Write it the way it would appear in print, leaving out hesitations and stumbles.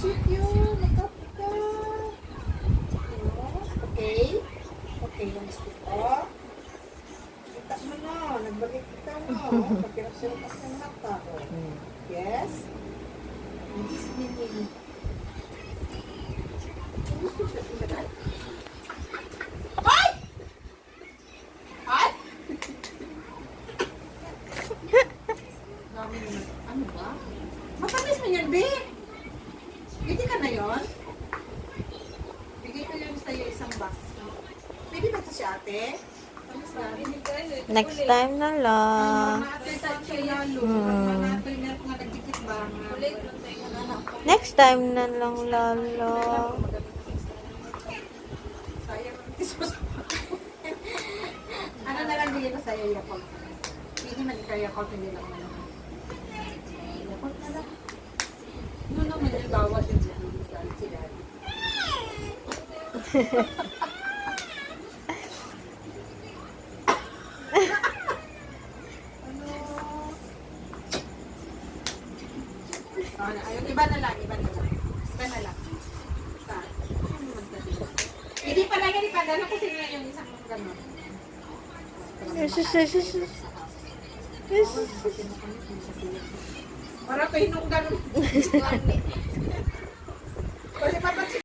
sweet yun. Makapit ka. Okay. Okay, yung stick ko. Kita mo na. Nagbalik kita mo. Pagkirap-sirap ka ng mata. Yes. This mini. Ay! Ay! Dami naman. Ano ba? Matamis mo yan, be. Pwede ka na yun? Bigay ko yun sa'yo isang box. Pwede ba ito si ate? Tamis na. Next time na lang. Mga ate sa lalo. Mga ate meron nga nagdikit ba? Next time na lang, Lolo. Sayang. Ano na lang bigay ko sa'yo, Yakult? Hindi man ikaw Yakult, hindi lang ano. Yakult na lang. Ano naman yung bawat yung si Daddy? Ano? Ayun, iba na lang, iba na lang. Iba na lang. Hindi pala yan, ipadala kasi nga yung isang gano'n. Para pa yung gano'n. Kasi